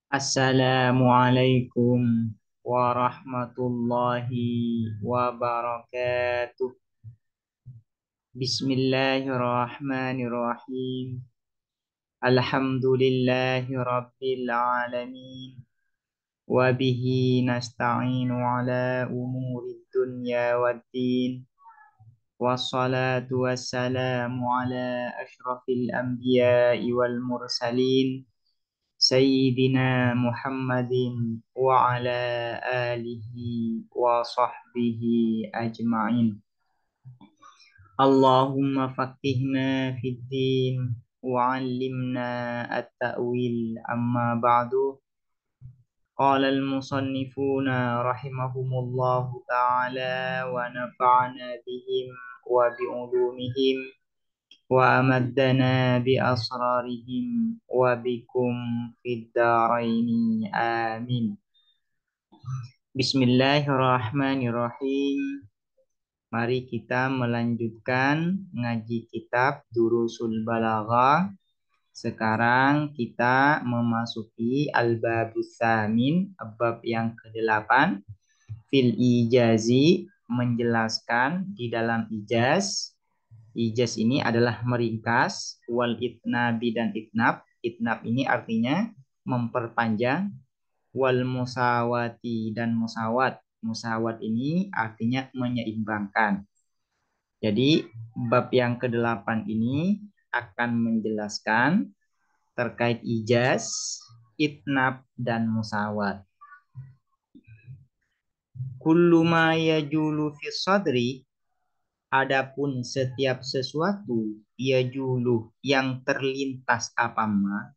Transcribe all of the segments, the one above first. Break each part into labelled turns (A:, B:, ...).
A: Assalamualaikum warahmatullahi wabarakatuh. Bismillahirrahmanirrahim. Alhamdulillahi rabbil alamin. Wabihi nasta'inu ala umuri dunya waddin. Wassalatu wassalamu ala ashrafil anbiya'i wal mursalin. Sayyidina Muhammadin wa ala alihi wa sahbihi ajma'in. Allahumma faqihna fid din wa 'allimna at-ta'wil amma ba'du. Qala al-musannifuna rahimahumullahu ta'ala wa nafa'ana bihim wa bi'ulumihim wa amaddana bi asrarihim wa bikum fid dharaini amin. Bismillahirrahmanirrahim. Mari kita melanjutkan ngaji kitab Durusul Balaghah. Sekarang kita memasuki al-babus samin, bab yang ke-8, fil ijazi, menjelaskan di dalam ijaz. Ijaz ini adalah meringkas, wal itnabi dan itnab. Itnab ini artinya memperpanjang, wal musawati dan musawat. Musawat ini artinya menyeimbangkan. Jadi bab yang ke-8 ini akan menjelaskan terkait ijaz, itnab dan musawat. Kullu ma yajulu fi sadri, adapun setiap sesuatu yajulu yang terlintas apa ma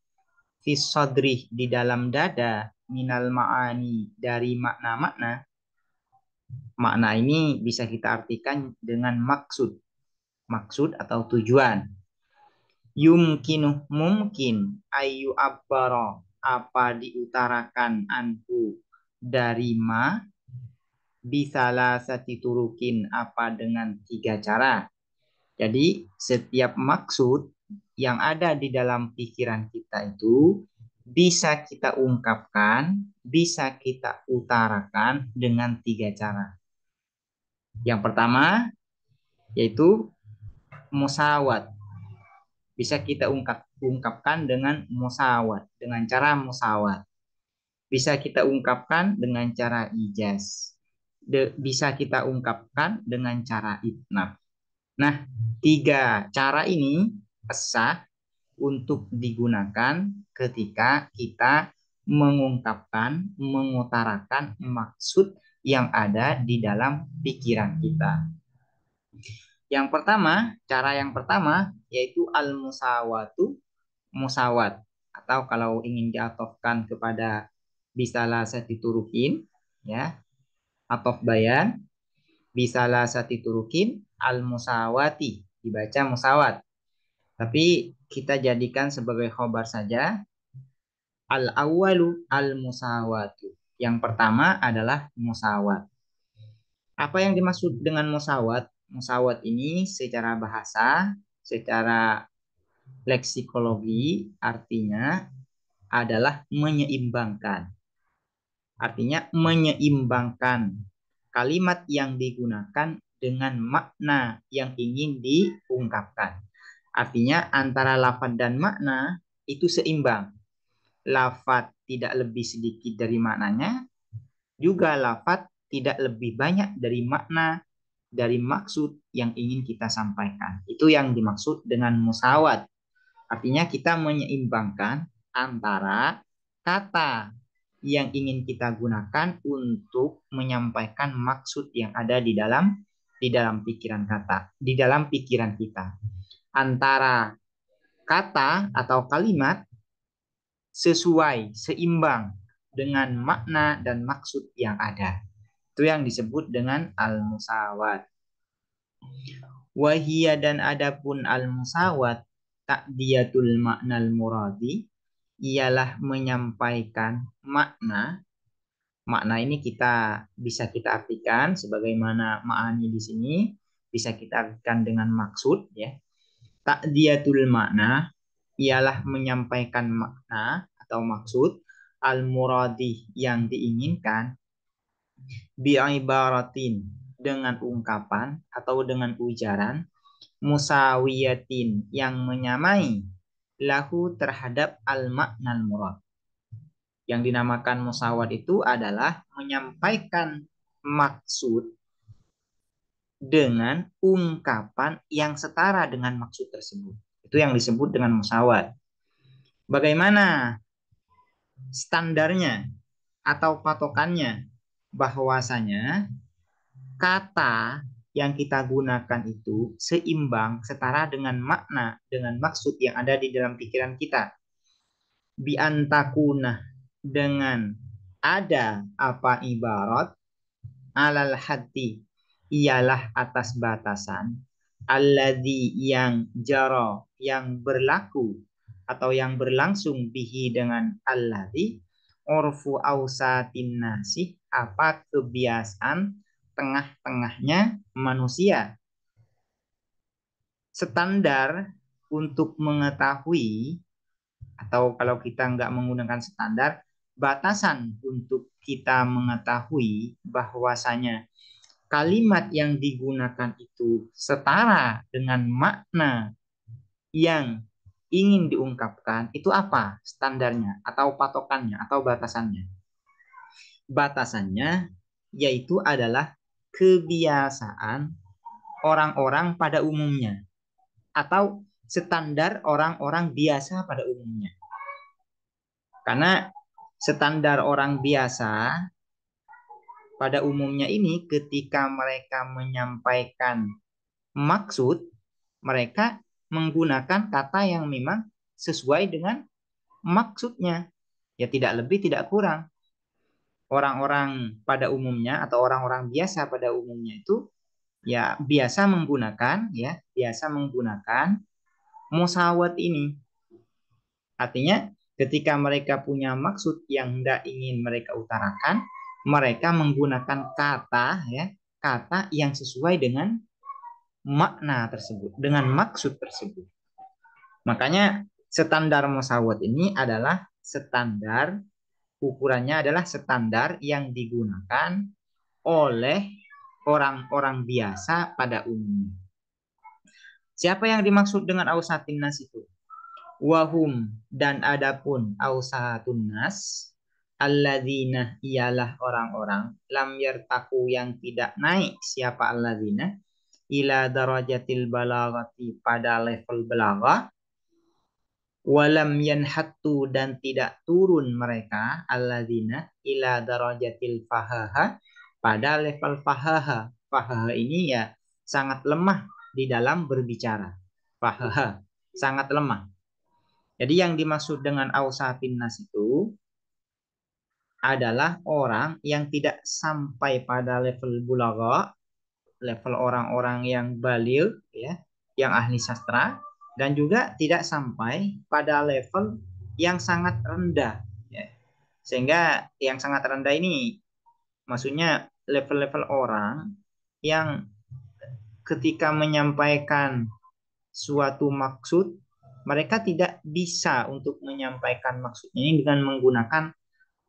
A: fi sadri di dalam dada minal ma'ani dari makna-makna. Makna ini bisa kita artikan dengan maksud. Maksud atau tujuan. Yumkinu mungkin ayu abbara apa diutarakan anhu dari ma bisalah sati turukin apa dengan 3 cara. Jadi setiap maksud yang ada di dalam pikiran kita itu bisa kita ungkapkan, bisa kita utarakan dengan 3 cara. Yang pertama yaitu musawat. Bisa kita ungkapkan dengan musawat, dengan cara musawat. Bisa kita ungkapkan dengan cara ijaz. Bisa kita ungkapkan dengan cara itnab. Nah, 3 cara ini sah untuk digunakan ketika kita mengungkapkan, mengutarakan maksud yang ada di dalam pikiran kita. Yang pertama, cara yang pertama yaitu al-musawatu, musawat, atau kalau ingin diatofkan kepada bisalah sati turukin, ya, atof bayan, bisalah sati turukin al-musawati, dibaca musawat. Tapi kita jadikan sebagai khobar saja. Al-awwalu al-musawatu. Yang pertama adalah musawat. Apa yang dimaksud dengan musawat? Musawat ini secara bahasa, secara leksikologi artinya adalah menyeimbangkan. Artinya menyeimbangkan kalimat yang digunakan dengan makna yang ingin diungkapkan. Artinya antara lafaz dan makna itu seimbang. Lafaz tidak lebih sedikit dari maknanya, juga lafaz tidak lebih banyak dari makna, dari maksud yang ingin kita sampaikan. Itu yang dimaksud dengan musawat. Artinya kita menyeimbangkan antara kata yang ingin kita gunakan untuk menyampaikan maksud yang ada di dalam pikiran kata, di dalam pikiran kita. Antara kata atau kalimat sesuai, seimbang dengan makna dan maksud yang ada. Itu yang disebut dengan al-musawat. Wahia dan adapun al-musawat takdiyatul maknal muradi ialah menyampaikan makna. Makna ini bisa kita artikan sebagaimana ma'ani di sini bisa kita artikan dengan maksud, ya. Takdiyatul makna ialah menyampaikan makna atau maksud al-muradi yang diinginkan bi'ibaratin dengan ungkapan atau dengan ujaran musawiyatin yang menyamai lahu terhadap al-maknal murad. Yang dinamakan musawat itu adalah menyampaikan maksud dengan ungkapan yang setara dengan maksud tersebut. Itu yang disebut dengan musawat. Bagaimana standarnya atau patokannya? Bahwasanya kata yang kita gunakan itu seimbang, setara dengan makna, dengan maksud yang ada di dalam pikiran kita. Biantakuna dengan ada apa ibarat alal hati ialah atas batasan alladzi yang jara yang berlaku atau yang berlangsung bihi dengan alladzi urfu ausatin nasih apa kebiasaan tengah-tengahnya manusia. Standar untuk mengetahui atau kalau kita nggak menggunakan standar, batasan untuk kita mengetahui bahwasanya kalimat yang digunakan itu setara dengan makna yang ingin diungkapkan, itu apa standarnya atau patokannya atau batasannya? Batasannya yaitu adalah kebiasaan orang-orang pada umumnya atau standar orang-orang biasa pada umumnya. Karena standar orang biasa pada umumnya ini ketika mereka menyampaikan maksud, mereka menggunakan kata yang memang sesuai dengan maksudnya. Ya tidak lebih, tidak kurang. Orang-orang pada umumnya atau orang-orang biasa pada umumnya itu ya biasa menggunakan musawat ini. Artinya ketika mereka punya maksud yang tidak ingin mereka utarakan, mereka menggunakan kata yang sesuai dengan makna tersebut, dengan maksud tersebut. Makanya standar musawat ini adalah standar, ukurannya adalah standar yang digunakan oleh orang-orang biasa pada umumnya. Siapa yang dimaksud dengan ausatin nas itu? Wahum dan adapun ausatun nas alladzina ialah orang-orang lam yartaku yang tidak naik siapa alladzina ila darajatil balaghati pada level balaghah walam yanhattu dan tidak turun mereka alladzina ila darajatil fahaha pada level fahaha. Fahaha ini ya sangat lemah di dalam berbicara. Fahaha sangat lemah. Jadi yang dimaksud dengan ausatin nas itu adalah orang yang tidak sampai pada level bulagha, level orang-orang yang baligh ya, yang ahli sastra dan juga tidak sampai pada level yang sangat rendah ya. Sehingga yang sangat rendah ini maksudnya level-level orang yang ketika menyampaikan suatu maksud mereka tidak bisa untuk menyampaikan maksudnya ini dengan menggunakan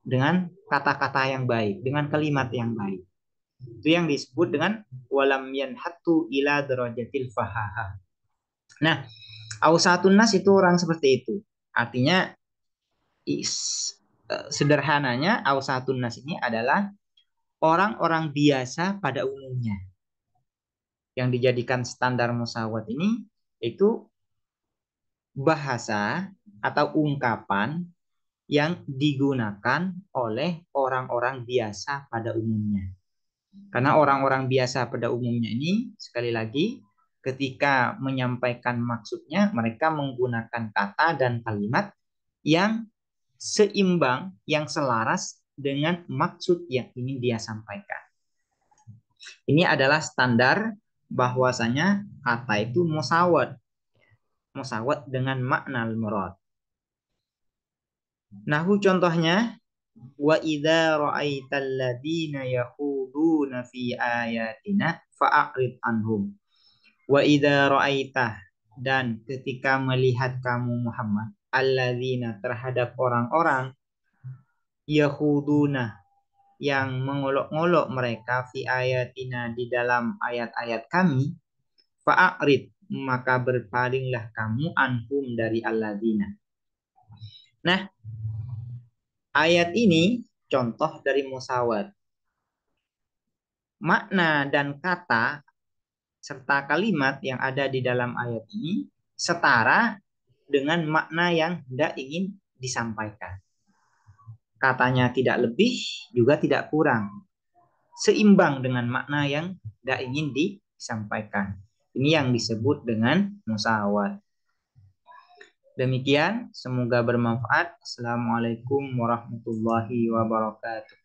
A: dengan kata-kata yang baik, dengan kalimat yang baik. Itu yang disebut dengan walam yanhatu ila darajatil fahaha. Nah, ausatun nas itu orang seperti itu. Artinya sederhananya ausatun nas ini adalah orang-orang biasa pada umumnya. Yang dijadikan standar musawat ini itu bahasa atau ungkapan yang digunakan oleh orang-orang biasa pada umumnya. Karena orang-orang biasa pada umumnya ini, sekali lagi, ketika menyampaikan maksudnya, mereka menggunakan kata dan kalimat yang seimbang, yang selaras dengan maksud yang ingin dia sampaikan. Ini adalah standar bahwasanya kata itu musawat. Musawat dengan makna al-murad. Nahu contohnya wa idza ra'aital ladzina yakhuduna fi ayatina fa'rid anhum. Wa idza ra'aitah dan ketika melihat kamu Muhammad alladzina terhadap orang-orang Yahuduna, yang mengolok-olok mereka fi ayatina, di dalam ayat-ayat kami, fa'arid, maka berpalinglah kamu anhum, dari alladzina. Nah, ayat ini contoh dari musawat. Makna dan kata serta kalimat yang ada di dalam ayat ini setara dengan makna yang hendak ingin disampaikan. Katanya tidak lebih, juga tidak kurang. Seimbang dengan makna yang hendak ingin disampaikan. Ini yang disebut dengan musawat. Demikian, semoga bermanfaat. Assalamualaikum warahmatullahi wabarakatuh.